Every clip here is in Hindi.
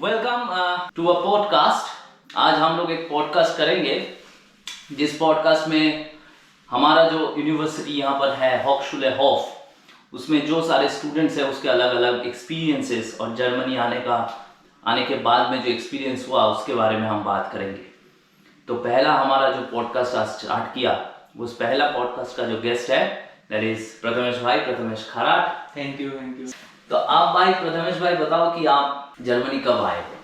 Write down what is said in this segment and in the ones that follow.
Welcome to a podcast. आज हम लोग एक पॉडकास्ट करेंगे जिस पॉडकास्ट में हमारा जो यूनिवर्सिटी यहाँ पर है हॉक्सशुले हॉफ, उसमें जो सारे स्टूडेंट्स हैं उसके अलग अलग एक्सपीरियंसेस और जर्मनी आने के बाद में जो एक्सपीरियंस हुआ उसके बारे में हम बात करेंगे। तो पहला हमारा जो पॉडकास्ट आज स्टार्ट किया, उस पहला पॉडकास्ट का जो गेस्ट है दैट इज प्रथमेश भाई, प्रथमेश खराट। Thank you. तो आप भाई प्रथमेश भाई बताओ कि आप जर्मनी कब आए थे?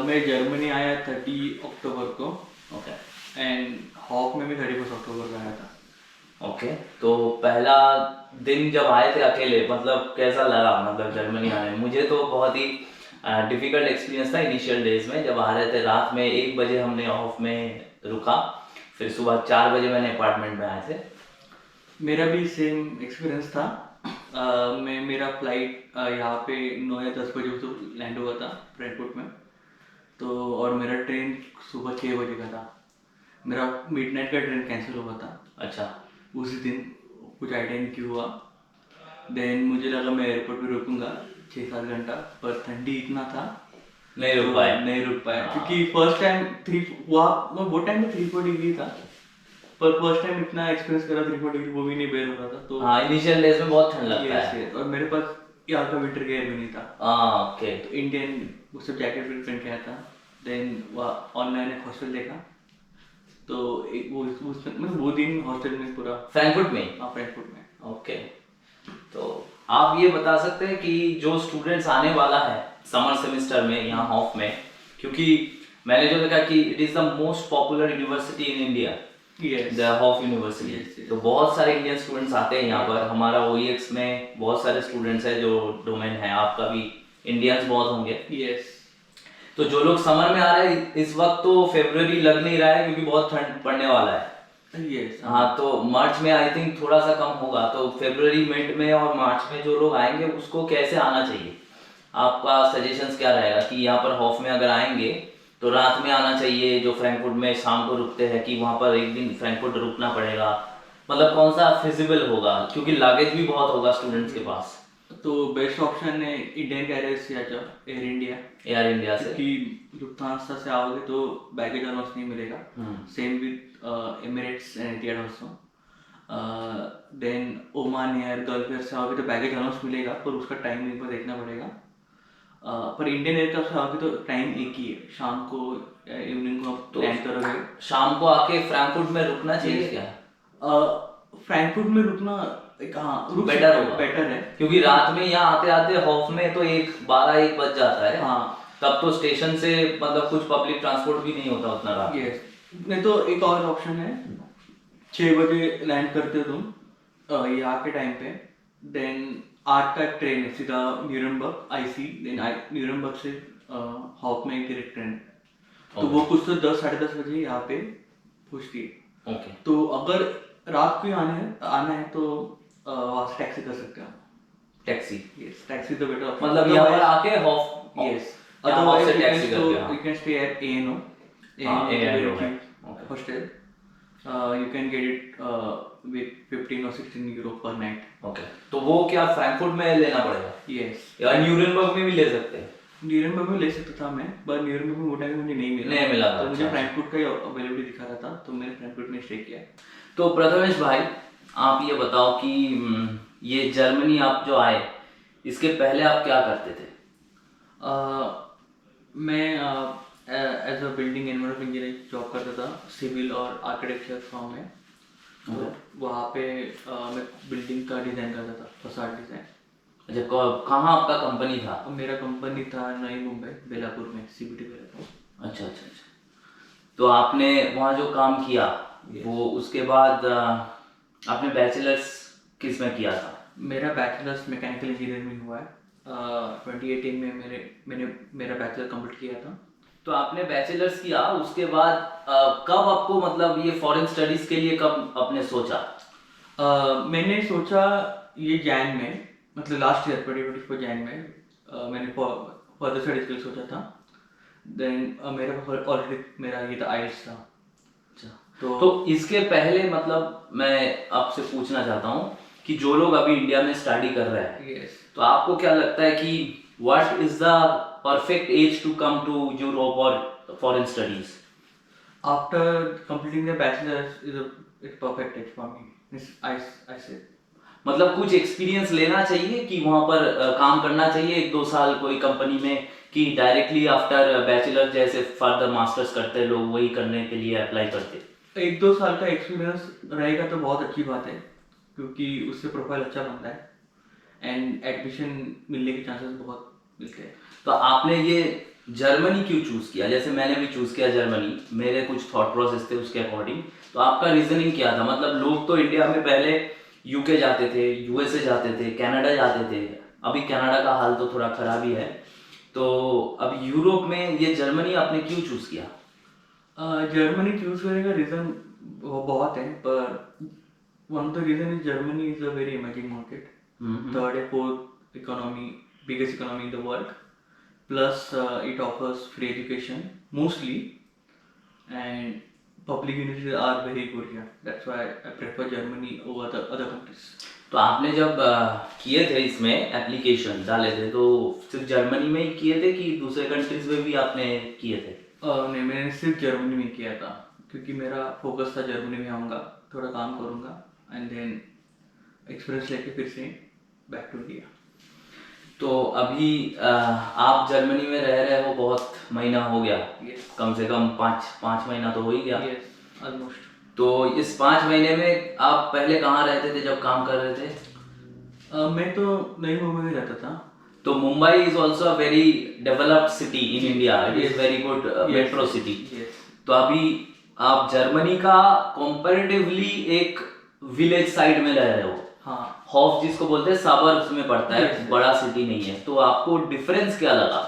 मैं जर्मनी आया 30 अक्टूबर को। ओके एंड हॉक में भी 31 अक्टूबर को आया था। ओके तो पहला दिन जब आए थे अकेले, मतलब कैसा लगा? मतलब जर्मनी आने में मुझे तो बहुत ही डिफिकल्ट एक्सपीरियंस था इनिशियल डेज में। जब आ रहे थे रात में 1 बजे हमने ऑफ में रुका, फिर सुबह 4 बजे मैंने अपार्टमेंट में आए थे। मेरा भी सेम एक्सपीरियंस था। मेरा फ्लाइट यहाँ पे 9 या 10 बजे तो लैंड हुआ था फ्रैंकफर्ट में। तो और मेरा ट्रेन सुबह 6 बजे का था। मेरा मिडनाइट का ट्रेन कैंसिल हुआ था। अच्छा, उसी दिन कुछ आइडिया नहीं क्यों हुआ। देन मुझे लगा मैं एयरपोर्ट पे रुकूंगा 6-7 घंटा, पर ठंडी इतना था नहीं रुक पाया। क्योंकि फर्स्ट टाइम वो टाइम में 3-4 डिग्री था, पर फर्स्ट टाइम इतना एक्सपीरियंस करा 3-4 डिग्री वो भी नहीं बेर हो रहा था। तो हाँ, इनिशियल डेज में बहुत ठंड लगता है। yes, और मेरे पास यहाँ का विंटर गेयर भी नहीं था। ओके तो इंडियन वो सब जैकेट भी पहन के आया था। देन ऑनलाइन एक हॉस्टल देखा, तो एक मतलब वो दिन हॉस्टल में पूरा फ्रैंकफर्ट में। हाँ, फ्रैंकफर्ट में। ओके तो आप ये बता सकते हैं कि जो स्टूडेंट्स आने वाला है समर सेमेस्टर में यहाँ हॉफ में, क्योंकि मैंने जो देखा कि it is the most popular university in India, the हॉफ यूनिवर्सिटी। तो बहुत सारे इंडियन स्टूडेंट्स आते हैं यहाँ पर। हमारा ओईएक्स में बहुत सारे स्टूडेंट्स हैं जो डोमेन है, आपका भी इंडियंस बहुत होंगे। यस। तो जो लोग समर में आ रहे हैं इस वक्त, तो फरवरी लग नहीं रहा है क्योंकि बहुत ठंड पड़ने वाला है। यस। हाँ, तो मार्च में आई थिंक थोड़ा सा कम होगा। तो फरवरी मिड में और मार्च में जो लोग आएंगे उसको कैसे आना चाहिए? आपका सजेशंस क्या रहेगा कि यहाँ पर हॉफ में अगर आएंगे तो रात में आना चाहिए, जो फ्रैंकफर्ट में शाम को रुकते हैं, कि वहाँ पर एक दिन फ्रैंकफर्ट रुकना पड़ेगा? मतलब कौन सा फिजिबल होगा, क्योंकि लागेज भी बहुत होगा स्टूडेंट्स के पास। तो बेस्ट ऑप्शन है इंडियन कैरियर्स या एयर इंडिया। एयर इंडिया से, क्योंकि लुफ्थांसा से आओगे तो बैगेज अलाउंस नहीं मिलेगा। Same with Emirates and Etihad also. Then Oman Air, Gulf Air से आओगे तो बैगेज अलाउंस मिलेगा, पर उसका टाइम एक बार देखना पड़ेगा। पर इंडियन एयरक्राफ्ट से आओगे तो टाइम एक ही है, शाम को इवनिंग को आप लैंड करोगे। शाम को आके फ्रैंकफर्ट में रुकना चाहिए क्या? फ्रैंकफर्ट में रुकना बेटर है, क्योंकि रात में यहाँ आते आते हॉफ में तो 12-1 बज जाता है। हाँ, तब तो स्टेशन से मतलब कुछ पब्लिक ट्रांसपोर्ट भी नहीं होता उतना रात। यस। नहीं तो एक और ऑप्शन है, 6 बजे लैंड करते हो तुम यहाँ के टाइम पे। देन 8 का ट्रेन है सीधा न्यूरमबर्ग आईसी। देन न्यूरमबर्ग से हॉफ में एक डायरेक्ट ट्रेन, तो वो कुछ तो 10-10:30 बजे यहाँ पे पहुँचती है। ओके, तो अगर रात को आना है तो वहाँ से टैक्सी कर सकते हो। टैक्सी? यस, टैक्सी तो बेटर। मतलब यहाँ पर आके हॉफ? यस, अदरवाइज टैक्सी करके you can stay at ANO hostel. You can get it with 15 or 16 euro per night. Okay, तो वो क्या फ्रैंकफर्ट में लेना पड़ेगा? Yes. या न्यूरेमबर्ग में भी ले सकते हैं? न्यूरमबर्ग में ले सकता था मैं, पर न्यूरमबर्ग में वो टाइम मुझे नहीं मिला था। तो मुझे फ्रैंकफर्ट का ही अवेलेबिलिटी दिखा रहा था, तो मैंने फ्रैंकफर्ट में स्टे किया। तो प्रथमेश भाई, आप ये बताओ कि ये जर्मनी आप जो आए, इसके पहले आप क्या करते थे? मैं as a building environment engineer job करता था सिविल और आर्किटेक्चर फॉर्म में। तो वहाँ पे मैं बिल्डिंग का डिज़ाइन करता था, फसाड डिज़ाइन। अच्छा, कहाँ आपका कंपनी था? मेरा कंपनी था नई मुंबई बेलापुर में, CBT बेलापुर। अच्छा। तो आपने वहाँ जो काम किया वो उसके बाद आपने बैचलर्स किस में किया था? मेरा बैचलर्स मैकेनिकल इंजीनियरिंग में हुआ है। 2018 में मैंने मेरा बैचलर कंप्लीट किया था। तो आपने बैचलर्स किया, उसके बाद कब आपको मतलब ये फॉरेन स्टडीज के लिए कब आपने सोचा? मैंने सोचा ये जैन में, मतलब लास्ट ईयर 2024 जैन में मैंने फर्दर स्टडीज के लिए सोचा था। देन मेरा ऑलरेडी मेरा ये था आइल्स था। अच्छा, तो इसके पहले मतलब मैं आपसे पूछना चाहता हूँ कि जो लोग अभी इंडिया में स्टडी कर रहे हैं, yes. तो आपको क्या लगता है कि what is the perfect age to come to Europe और foreign studies? After completing the bachelor's is it's perfect age for me. I say. मतलब कुछ एक्सपीरियंस लेना चाहिए कि वहां पर काम करना चाहिए 1-2 साल कोई कंपनी में, कि डायरेक्टली आफ्टर बैचलर जैसे फर्दर मास्टर्स करते हैं लोग वही करने के लिए अप्लाई करते हैं? 1-2 साल का एक्सपीरियंस रहेगा तो बहुत अच्छी बात है, क्योंकि उससे प्रोफाइल अच्छा बनता है एंड एडमिशन मिलने के चांसेस बहुत मिलते हैं। तो आपने ये जर्मनी क्यों चूज किया? जैसे मैंने भी चूज किया जर्मनी, मेरे कुछ थॉट प्रोसेस थे उसके अकॉर्डिंग। तो आपका रीजनिंग क्या था? मतलब लोग तो इंडिया में पहले यूके जाते थे, यूएसए जाते थे, कनाडा जाते थे, अभी कनाडा का हाल तो थोड़ा खराब ही है, तो अब यूरोप में ये जर्मनी आपने क्यों चूज किया? जर्मनी चूज करने का रीजन बहुत है, पर one of the reason is Germany is a very emerging market, third या fourth economy, biggest economy in the world, plus it offers free education mostly and public universities are very good here. That's why I prefer Germany over the other countries. तो आपने जब किए थे इसमें एप्लीकेशन डाले थे तो सिर्फ जर्मनी में ही किए थे कि दूसरे कंट्रीज में भी आपने किए थे? नहीं, मैंने सिर्फ जर्मनी में किया था, क्योंकि मेरा फोकस था जर्मनी में आऊँगा, थोड़ा काम करूँगा एंड देन एक्सपीरियंस लेके फिर से बैक टू इंडिया। तो अभी आप जर्मनी में रह रहे हो, बहुत महीना हो गया, Yes. कम से कम 5 महीना तो हो ही गया। Yes, almost. तो इस 5 महीने में आप पहले कहाँ रहते थे जब काम कर रहे थे? मैं तो नई मुंबई में रहता था। तो Mumbai is also a very developed city in India, it is Yes. Very good metro city. Yes. तो अभी आप जर्मनी का कंपैरेटिवली एक विलेज साइड में रह रहे हो, हाँ, हॉफ जिसको बोलते हैं सबर्ब्स में पड़ता है, Yes. बड़ा सिटी नहीं है, तो आपको डिफरेंस क्या लगा?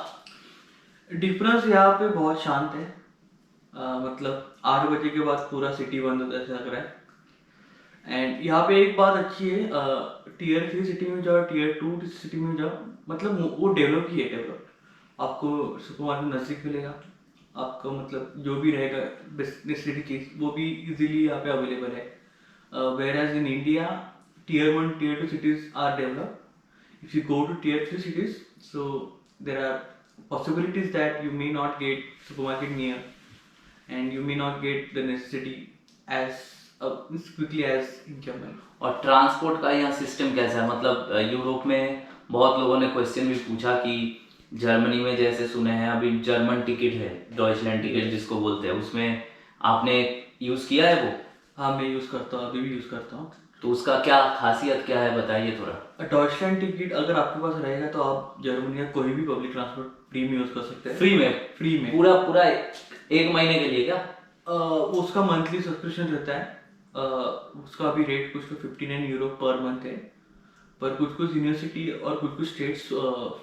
डिफरेंस यहाँ पे बहुत शांत है। मतलब 8 बजे के बाद पूरा सिटी बंद होता है ऐसा लग रहा है। एंड यहाँ पे एक बात अच्छी है, टीयर 3 सिटी में जाओ, टीयर 2 सिटी में जाओ, मतलब वो डेवलप ही है, डेवलप। आपको सुपरमार्केट नजदीक मिलेगा, आपका मतलब जो भी रहेगा नेसेसरी चीज वो भी इजीली यहाँ पे अवेलेबल है। Whereas in India tier 1 tier 2 cities are developed. If you go to tier 3 cities, so there are possibilities that you may not get supermarket near and you may not get the necessity as quickly as in Germany. और ट्रांसपोर्ट का यहाँ सिस्टम कैसा है? मतलब यूरोप में बहुत लोगों ने क्वेश्चन भी पूछा कि जर्मनी में जैसे सुने हैं अभी जर्मन टिकट है, डॉइचलैंड टिकट जिसको बोलते हैं, उसमें आपने यूज़ किया है वो? हाँ, मैं यूज़ करता हूँ, अभी भी यूज़ करता हूँ। तो उसका क्या खासियत क्या है, बताइए थोड़ा। डॉइचलैंड टिकट अगर आपके पास रहेगा तो आप जर्मनी का कोई भी पब्लिक ट्रांसपोर्ट फ्री में यूज़ कर सकते हैं। फ्री में पूरा पूरा 1 महीने के लिए क्या? उसका मंथली सब्सक्रिप्शन रहता है। उसका अभी रेट कुछ तो 59 यूरो पर मंथ है, पर कुछ यूनिवर्सिटी और कुछ स्टेट्स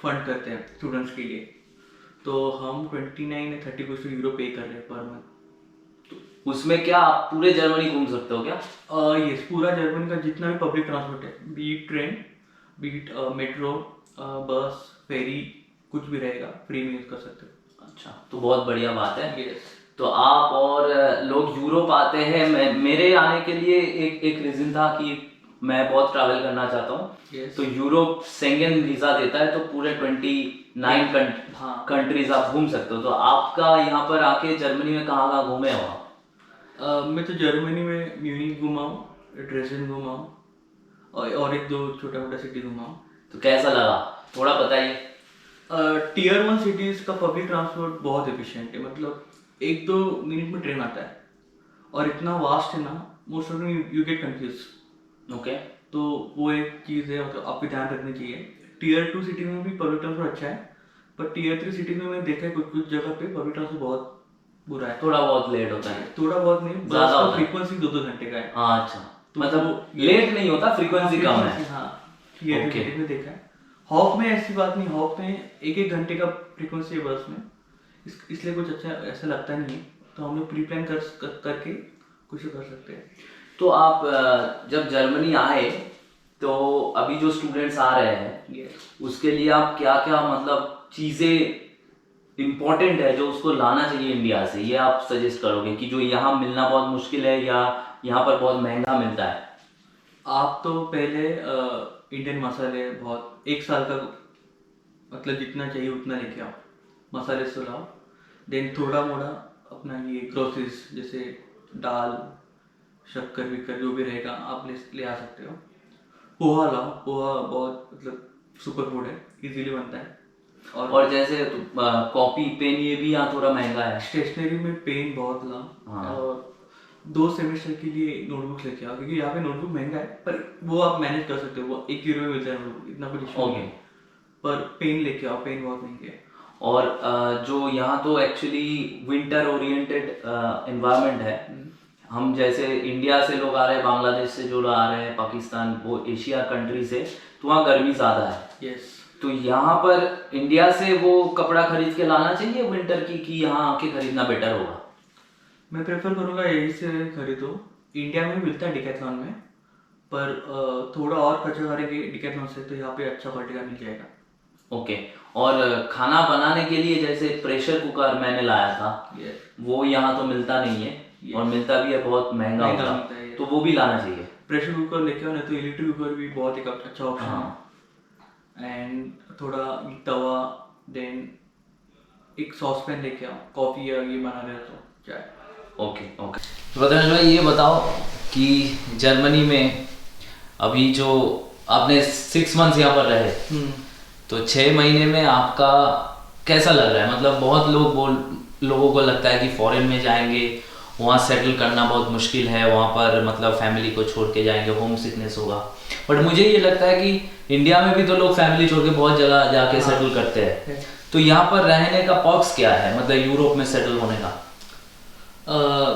फंड करते हैं स्टूडेंट्स के लिए, तो हम 29 या 30 कुछ यूरो पे कर रहे हैं पर मंथ। तो उसमें क्या आप पूरे जर्मनी घूम सकते हो क्या? यस, पूरा जर्मनी का जितना भी पब्लिक ट्रांसपोर्ट है, बीट ट्रेन, बीट मेट्रो, बस, फेरी, कुछ भी रहेगा, फ्री में यूज कर सकते हो। अच्छा, तो बहुत बढ़िया बात है। यस। तो आप और लोग यूरोप आते हैं, मेरे आने के लिए एक रीजन था कि मैं बहुत ट्रैवल करना चाहता हूँ। Yes. तो यूरोप शेंगेन वीजा देता है, तो पूरे 29 हाँ। कंट्रीज आप घूम सकते हो। तो आपका यहाँ पर आके जर्मनी में कहाँ कहाँ घूमे हो आप? मैं तो जर्मनी में म्यूनिक घुमा हूँ, ड्रेसडेन घुमा हूँ और 1-2 छोटा मोटा सिटी घुमा हूँ। तो कैसा लगा, थोड़ा बताइए। टीयर 1 सिटीज़ का पब्लिक ट्रांसपोर्ट बहुत एफिशिएंट है, मतलब 1-2 मिनट में ट्रेन आता है और इतना वास्ट है ना, most of you get confuse. Okay. तो वो एक चीज़ है, मतलब आपको ध्यान रखनी चाहिए। टीयर 2 सिटी में भी पब्लिक ट्रांसपोर्ट अच्छा है, पर टीयर 3 सिटी में मैंने देखा है कुछ जगह पे पब्लिक ट्रांसपोर्ट बहुत बुरा है। थोड़ा बहुत लेट होता है? थोड़ा बहुत नहीं, ज़्यादा बस होता का है। फ्रीक्वेंसी 2-2 घंटे का है। हाँ, अच्छा, तो मतलब वो- लेट नहीं होता, फ्रीक्वेंसी कम है। हाँ, टीयर 2 Okay. सिटी में देखा है। हॉप में ऐसी बात नहीं, हॉप में 1-1 घंटे का फ्रीक्वेंसी है बस में, इसलिए कुछ अच्छा ऐसा लगता नहीं है, तो हम लोग प्री प्लान करके कुछ कर सकते हैं। तो आप जब जर्मनी आए तो अभी जो स्टूडेंट्स आ रहे हैं Yes. उसके लिए आप क्या क्या मतलब चीज़ें इम्पोर्टेंट है जो उसको लाना चाहिए इंडिया से, ये आप सजेस्ट करोगे कि जो यहाँ मिलना बहुत मुश्किल है या यहाँ पर बहुत महंगा मिलता है? आप तो पहले इंडियन मसाले बहुत 1 साल का, मतलब जितना चाहिए उतना लेके आओ। मसाले से लाओ। देन थोड़ा मोड़ा अपना ये ग्रोसरीज जैसे दाल, शक्कर विक्कर जो भी रहेगा आप ले आ सकते हो। पोहा लाओ, पोहा बहुत मतलब सुपर फूड है, इजीली बनता है। और जैसे कॉपी पेन ये भी यहाँ थोड़ा महंगा है। स्टेशनरी में पेन बहुत लाओ। हाँ। और 2 सेमेस्टर के लिए नोटबुक लेके आओ, क्योंकि यहाँ पे नोटबुक महंगा है पर वो आप मैनेज कर सकते हो, वो 1 यूरो में मिलता है नोटबुक, इतना कुछ इशू नहीं है। पर पेन लेके आओ, पेन बहुत महंगे है। और जो यहाँ तो एक्चुअली विंटर ओरिएंटेड एनवायरनमेंट है। हम जैसे इंडिया से लोग आ रहे हैं, बांग्लादेश से जो लोग आ रहे हैं, पाकिस्तान, वो एशिया कंट्री से, तो वहाँ गर्मी ज़्यादा है। यस। तो यहाँ पर इंडिया से वो कपड़ा खरीद के लाना चाहिए विंटर की, कि यहाँ आके खरीदना बेटर होगा? मैं प्रेफर करूँगा यही से खरीदो। इंडिया में मिलता है डिकैथलॉन में, पर थोड़ा और खर्चा करेंगे डिकैथलॉन से तो यहाँ पे अच्छा क्वालिटी का मिल जाएगा। ओके। और खाना बनाने के लिए जैसे प्रेशर कुकर मैंने लाया था, वो यहाँ तो मिलता नहीं है, और मिलता भी है बहुत महंगा होता है, तो वो भी लाना चाहिए। प्रेशर कुकर लेके आओ, नहीं तो इलेक्ट्रिक कुकर भी बहुत एक अच्छा ऑप्शन है। एंड थोड़ा तवा, देन एक सॉस पैन लेके आओ, कॉफ़ी या ये बना रहे हो तो चाय। Okay okay. रुद्रांश भाई ये बताओ कि जर्मनी में अभी जो आपने 6 मंथ्स यहाँ पर रहे, तो 6 महीने में आपका कैसा लग रहा है? मतलब बहुत लोगों को लगता है कि फॉरेन में जाएंगे, वहाँ सेटल करना बहुत मुश्किल है, वहाँ पर मतलब फैमिली को छोड़ के जाएंगे, होम सिकनेस होगा। बट मुझे ये लगता है कि इंडिया में भी तो लोग फैमिली छोड़ के बहुत जगह जाके सेटल करते हैं। तो यहाँ पर रहने का पर्क्स क्या है, मतलब यूरोप में सेटल होने का?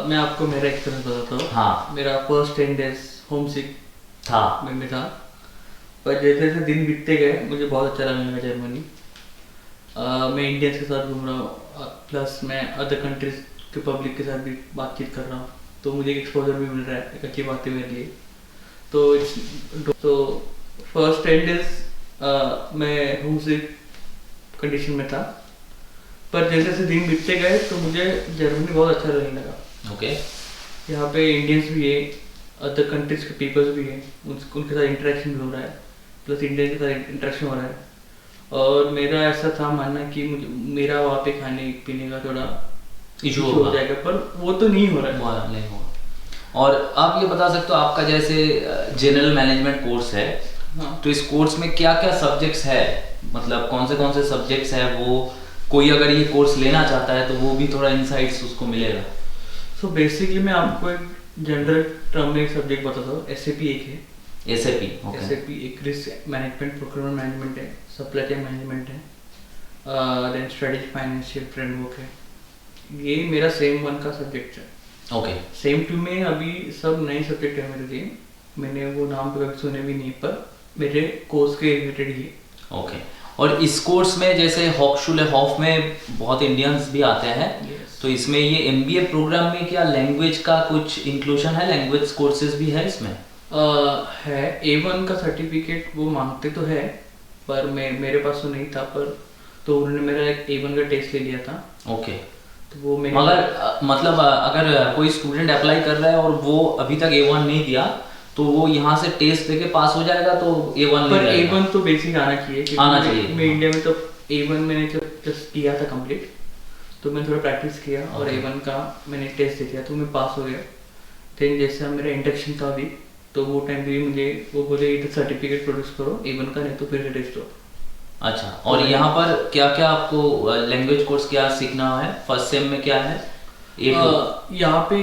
मैं आपको मेरा एक्सपीरियंस बताता हूँ। हाँ। मेरा फर्स्ट 10 days होम सिक था में था, पर जैसे जैसे दिन बीतते गए मुझे बहुत अच्छा लगने लगा जर्मनी। मैं इंडियंस के साथ घूम रहा हूँ, प्लस मैं अदर कंट्रीज के पब्लिक के साथ भी बातचीत कर रहा हूँ, तो मुझे एक एक्सपोजर भी मिल रहा है, एक अच्छी बात है मेरे लिए। तो फर्स्ट 10 days मैं होम सिक कंडीशन में था, पर जैसे जैसे दिन बीतते गए तो मुझे जर्मनी बहुत अच्छा लगने लगा। ओके। यहाँ पे इंडियंस भी है, अदर कंट्रीज के पीपल्स भी हैं, उनके साथ इंटरेक्शन भी हो रहा है, प्लस इंडियन के साथ इंटरेक्शन हो रहा है। और मेरा ऐसा था मानना कि मेरा वहाँ पे खाने पीने का थोड़ा इशू हो जाएगा, पर वो तो नहीं हो रहा है। नहीं हो। और आप ये बता सकते हो, आपका जैसे जनरल मैनेजमेंट कोर्स है, हाँ। तो इस कोर्स में क्या क्या सब्जेक्ट्स है, मतलब कौन से सब्जेक्ट्स है? वो कोई अगर ये कोर्स लेना चाहता है तो वो भी थोड़ा इनसाइट्स उसको मिलेगा। सो बेसिकली मैं आपको एक जनरल टर्म में एक सब्जेक्ट बताता हूँ। SAP एक है। SAP SAP एक रिस्क मैनेजमेंट, प्रोक्योरमेंट मैनेजमेंट है, सप्लाई चेन मैनेजमेंट है, देन स्ट्रेटेजिक फाइनेंशियल फ्रेमवर्क है। ये मेरा सेम 1 का सब्जेक्ट है। ओके। सेम 2 में अभी सब नए सब्जेक्ट है मेरे लिए, मैंने वो नाम तो कभी सुने भी नहीं, पर मेरे कोर्स के रिलेटेड ही है। ओके। और इस कोर्स में जैसे हॉक्सचुले हॉफ में बहुत इंडियंस भी आते हैं, तो इसमें ये MBA प्रोग्राम में क्या लैंग्वेज का कुछ इंक्लूजन है? लैंग्वेज कोर्सेज भी है इसमें? है। A1 का सर्टिफिकेट वो मांगते तो है, पर मेरे पास तो नहीं था, पर तो उन्होंने मेरा एक A1 का टेस्ट ले लिया था। ओके। तो वो मगर मतलब अगर कोई स्टूडेंट अप्लाई कर रहा है और वो अभी तक A1 नहीं दिया, तो वो यहाँ से टेस्ट देके पास हो जाएगा, तो A1 पर A1 तो बेसिक आना चाहिए। आना चाहिए। मैं इंडिया में तो A1 मैंने जस्ट किया था कंप्लीट, तो मैंने थोड़ा प्रैक्टिस किया और A1 का मैंने टेस्ट दे दिया, तो मैं पास हो गया। फिर जैसे मेरा इंडक्शन था अभी, तो वो टाइम पे मुझे वो बोले इधर सर्टिफिकेट प्रोड्यूस करो A1 का, नहीं तो फिर टेस्ट दो। अच्छा। और यहाँ पर क्या क्या आपको लैंग्वेज कोर्स क्या सीखना है? फर्स्ट सेम में क्या है? यहाँ पे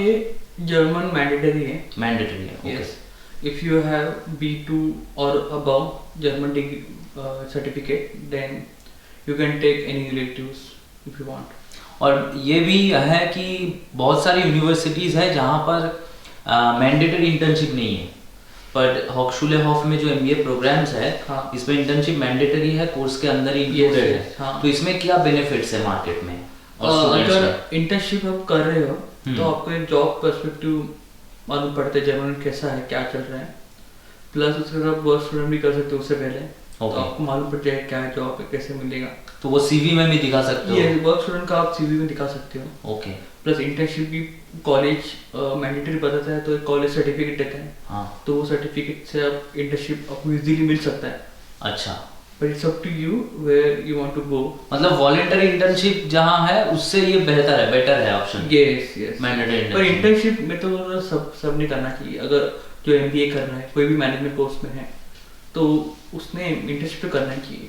जर्मन मैंडेटरी है। मैंडेटरी है, okay. If you have B2 or above German degree certificate, then you can take any electives if you want. और ये भी है कि बहुत सारी यूनिवर्सिटीज़ है जहाँ पर मैंडेटरी इंटर्नशिप नहीं है, बट हॉक्सचुले हॉफ में जो MBA प्रोग्राम्स है, हाँ। इसमें इंटर्नशिप मैंडेटरी है, कोर्स के अंदर ही इंक्लूडेड है। हाँ। तो इसमें क्या बेनिफिट्स है मार्केट में? अगर इंटर्नशिप आप कर रहे हो तो आपको एक जॉब पर्सपेक्टिव मालूम पड़ता है जर्मन कैसा है, क्या चल रहा है, प्लस उसके साथ वर्क स्टूडेंट भी कर सकते हो उससे पहले। तो आपको मालूम पड़ जाएगा क्या जॉब है, कैसे मिलेगा, तो वो CV में भी दिखा सकते हो? ये वर्क स्टूडेंट का आप CV में दिखा सकते हो। ओके। प्लस इंटर्नशिप भी कॉलेज मैंडेटरी बताता है, तो कॉलेज सर्टिफिकेट देता है। हाँ। तो वो सर्टिफिकेट से आप इंटर्नशिप आपको इजीली मिल सकता है। अच्छा। but it's up to you where you want to go. मतलब वॉलंटरी इंटर्नशिप जहाँ है उससे ये बेटर है ऑप्शन। yes मैंडेटरी पर इंटर्नशिप में तो सब नहीं करना चाहिए। अगर जो MBA कर रहा है, कोई भी मैनेजमेंट कोर्स में है, तो उसने इंटर्नशिप तो करना चाहिए।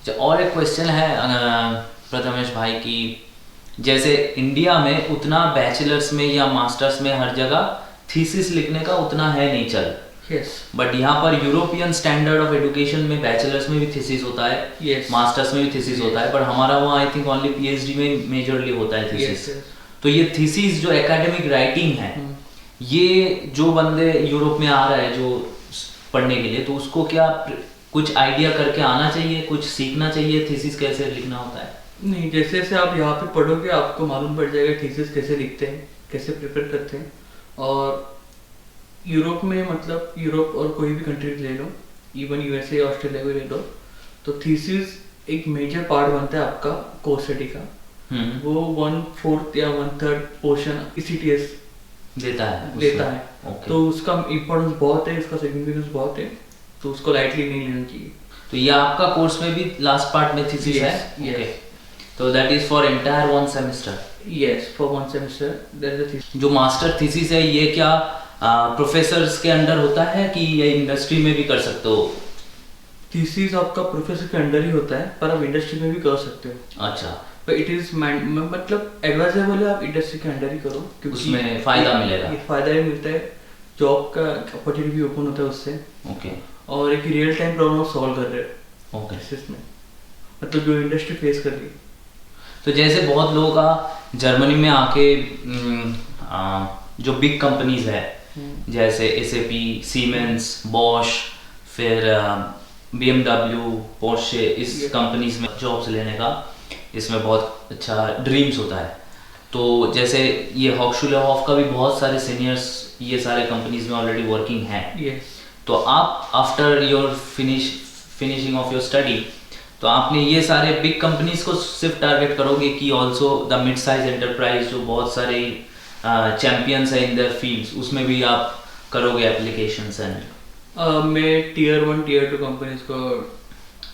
अच्छा, और एक क्वेश्चन है प्रथमेश भाई की, जैसे इंडिया में उतना बैचलर्स में या मास्टर्स में हर जगह थीसिस लिखने का उतना है नहीं चल, बट यहाँ पर यूरोपियन स्टैंडर्ड ऑफ एजुकेशन में बैचलर्स में भी थीसिस होता है, मास्टर्स में भी थीसिस होता है, पर हमारा वहाँ आई थिंक ओनली PhD में मेजरली होता है थीसिस। तो ये थीसिस जो एकेडमिक राइटिंग है, ये जो बंदे यूरोप में आ रहा है जो पढ़ने के लिए, तो उसको क्या कुछ आइडिया करके आना चाहिए, कुछ सीखना चाहिए थीसिस कैसे लिखना होता है? नहीं, जैसे जैसे आप यहाँ पे पढ़ोगे आपको मालूम पड़ जाएगा थीसिस कैसे लिखते हैं, कैसे प्रिपेयर करते हैं। और यूरोप में मतलब यूरोप और कोई भी कंट्री ले लो, इवन USA ऑस्ट्रेलिया भी ले लो, तो थीसिस एक मेजर पार्ट बनता है आपका कोर्स स्टडी का। वो 1/4 या 1/3 पोर्शन ECTS देता है okay. तो उसका इम्पोर्टेंस बहुत है, उसका सिग्निफिकेंस बहुत है, तो उसको लाइटली नहीं लेना चाहिए। तो ये आपका कोर्स में भी लास्ट पार्ट में थीसिस है? yes. तो that is for entire 1 semester? yes, for 1 semester there is a thesis। जो मास्टर थीसिस है ये क्या प्रोफेसर्स के अंडर होता है कि ये इंडस्ट्री में भी कर सकते हो? थीसिस आपका प्रोफेसर के अंडर ही होता है, पर आप इंडस्ट्री में भी कर सकते हो। अच्छा, पर इट इज मतलब एडवाइजेबल है आप इंडस्ट्री के अंडर ही करो, क्योंकि उसमें फायदा मिलेगा। फायदा ही मिलता है, जॉब का अपॉर्चुनिटी भी ओपन होता है उससे। ओके, और एक रियल टाइम प्रॉब्लम सॉल्व कर रहे हो ओके में, मतलब जो इंडस्ट्री फेस कर रही है। तो जैसे बहुत लोगों का जर्मनी में आके जो बिग कंपनीज है जैसे SAP, Siemens, Bosch, फिर BMW, Porsche, इस कंपनीज में जॉब्स लेने का इसमें बहुत अच्छा ड्रीम्स होता है। तो जैसे ये हॉक्सशुले हॉफ का भी बहुत सारे सीनियर्स ये सारे कंपनीज में ऑलरेडी वर्किंग हैं। तो आप after your finishing of your study, तो आपने ये सारे बिग कंपनीज को सिर्फ टारगेट करोगे कि also the mid size enterprise जो बहुत सारे चैंपियंस है इन देयर फील्ड्स, उसमें भी आप करोगे एप्लीकेशंस? एंड मैं Tier 1 Tier 2 कंपनीज को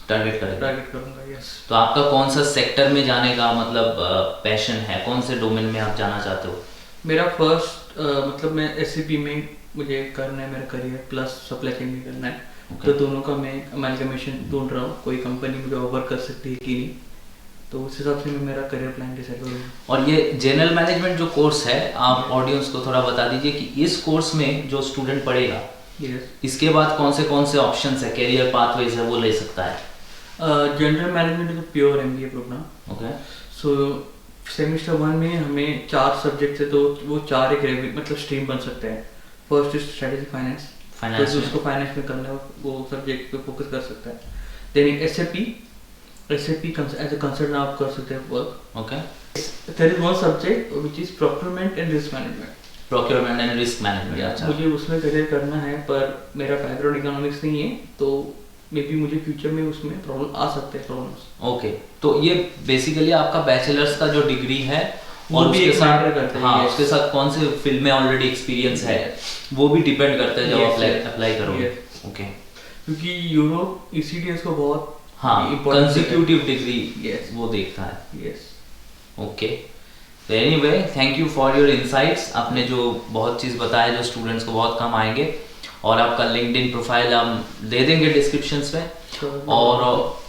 टारगेट करूंगा। यस। तो आपका कौन सा सेक्टर में जाने का मतलब पैशन है, कौन से डोमेन में आप जाना चाहते हो? मेरा फर्स्ट मतलब मैं SAP में मुझे करना है मेरा करियर, प्लस सप्लाई चेन में करना है। तो दोनों का मैं अमेलगमेशन ढूंढ रहा हूँ, कोई कंपनी मुझे ऑफर कर सकती है कि नहीं, तो उस हिसाब से मैं मेरा करियर प्लान डिसाइड करूँगा। और ये जनरल मैनेजमेंट जो कोर्स है, आप ऑडियंस को थोड़ा बता दीजिए कि इस कोर्स में जो स्टूडेंट पढ़ेगा इसके बाद कौन से ऑप्शंस है, करियर पाथवेज है वो ले सकता है? General management is pure MBA program. Okay, so semester 1 में हमें 4 सब्जेक्ट है, तो वो 4 एक मतलब स्ट्रीम बन सकते हैं। फर्स्ट इज स्ट्रेटेजिक फाइनेंस, तो उसको फाइनेंस में करना है वो सब्जेक्ट पे फोकस कर सकता है। Then SAP as a consultant आप कर सकते हैं work. Okay, there is one subject which is procurement and risk management. अच्छा, मुझे उसमें करियर करना है, पर मेरा बैकग्राउंड इकोनॉमिक्स नहीं है, तो मे बी मुझे फ्यूचर में उसमें प्रॉब्लम आ सकते हैं प्रॉब्लम्स। ओके, तो ये बेसिकली आपका बैचलर्स का जो डिग्री है और उसके साथ उसके साथ कौन से फील्ड में ऑलरेडी एक्सपीरियंस है वो भी डिपेंड करता है जब अप्लाई करोगे। ओके, क्योंकि यूरोप ECTS को बहुत कंसेक्यूटिव डिग्री वो देखता है। ओके, तो anyway thank you for your insights. आपने जो बहुत चीज़ बताया जो स्टूडेंट्स को बहुत काम आएंगे, और आपका लिंक्डइन प्रोफाइल हम दे देंगे डिस्क्रिप्शंस में। और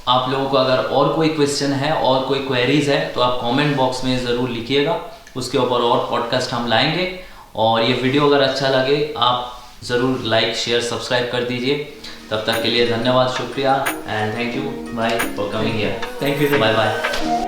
आप लोगों को अगर और कोई क्वेश्चन है और कोई क्वेरीज है तो आप कमेंट बॉक्स में ज़रूर लिखिएगा, उसके ऊपर और पॉडकास्ट हम लाएंगे। और ये वीडियो अगर अच्छा लगे आप ज़रूर लाइक शेयर सब्सक्राइब कर दीजिए। तब तक के लिए धन्यवाद, शुक्रिया, and thank you bye for coming here. Thank you, bye bye.